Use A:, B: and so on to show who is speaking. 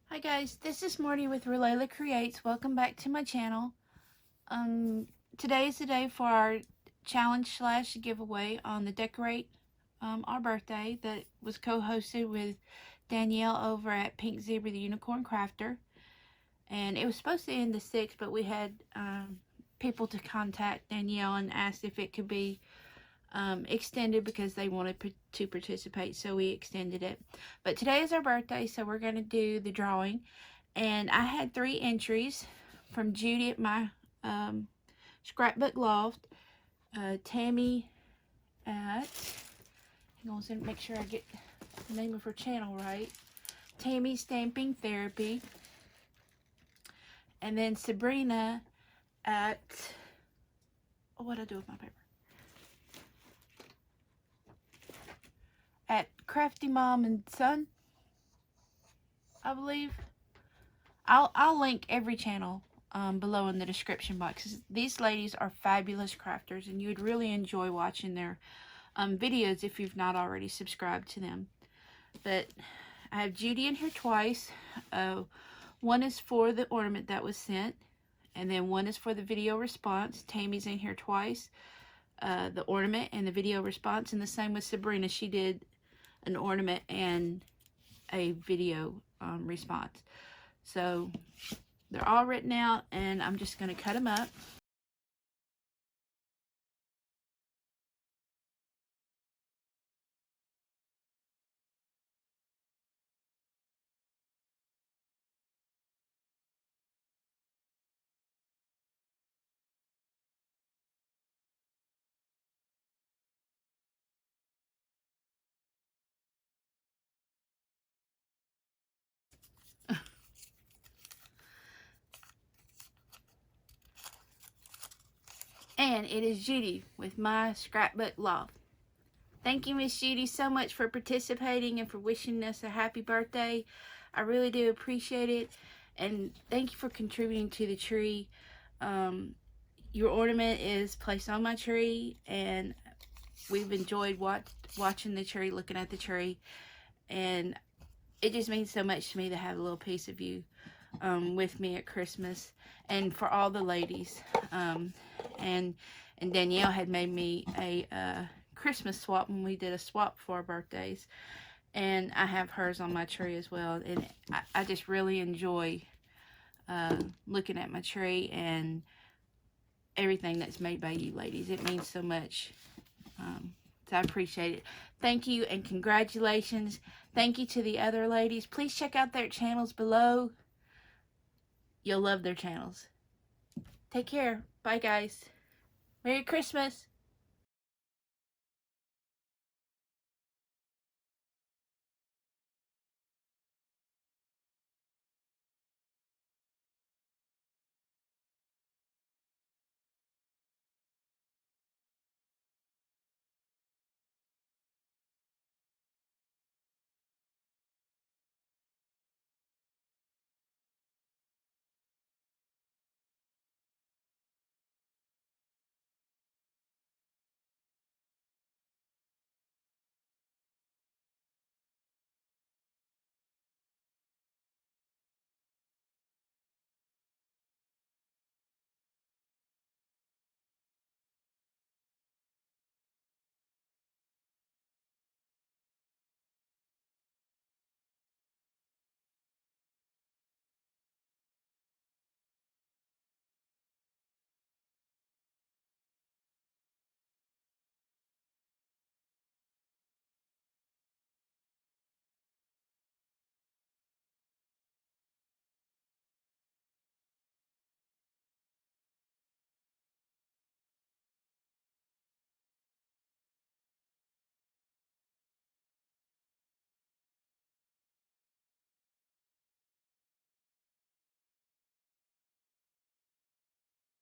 A: Hi guys, this is Morty with Ralayla Creates. Welcome back to my channel. Today is the day for our challenge slash giveaway on the Decorate Our Birthday that was co-hosted with Danielle over at PinkZebra TheUnicornCrafter. And it was supposed to end the 6th, but we had people to contact Danielle and asked if it could be extended because they wanted to participate, so we extended it. But today is our birthday, so we're going to do the drawing. And I had 3 entries from Judy at my scrapbook loft, Tammy at, hang on a second, make sure I get the name of her channel right, Tammy Stamping Therapy, and then Sabrina at, oh, what'd I do with my paper? At Crafty Mom and Son, I believe. I'll link every channel below in the description box. These ladies are fabulous crafters, and you would really enjoy watching their videos if you've not already subscribed to them. But I have Judy in here twice. One is for the ornament that was sent, and then one is for the video response. Tammy's in here twice. The ornament and the video response, and the same with Sabrina. She did an ornament and a video response. So they're all written out, and I'm just going to cut them up. And it is Judy with my scrapbook loft. Thank you, Miss Judy, so much for participating and for wishing us a happy birthday. I really do appreciate it. And thank you for contributing to the tree. Your ornament is placed on my tree, and we've enjoyed watching the tree, looking at the tree. And it just means so much to me to have a little piece of you with me at Christmas. And for all the ladies. And Danielle had made me a Christmas swap when we did a swap for our birthdays, and I have hers on my tree as well. And I just really enjoy looking at my tree and everything that's made by you ladies. It means so much, so I appreciate it. Thank you and congratulations. Thank you to the other ladies. Please check out their channels below. You'll love their channels. Take care. Bye, guys. Merry Christmas.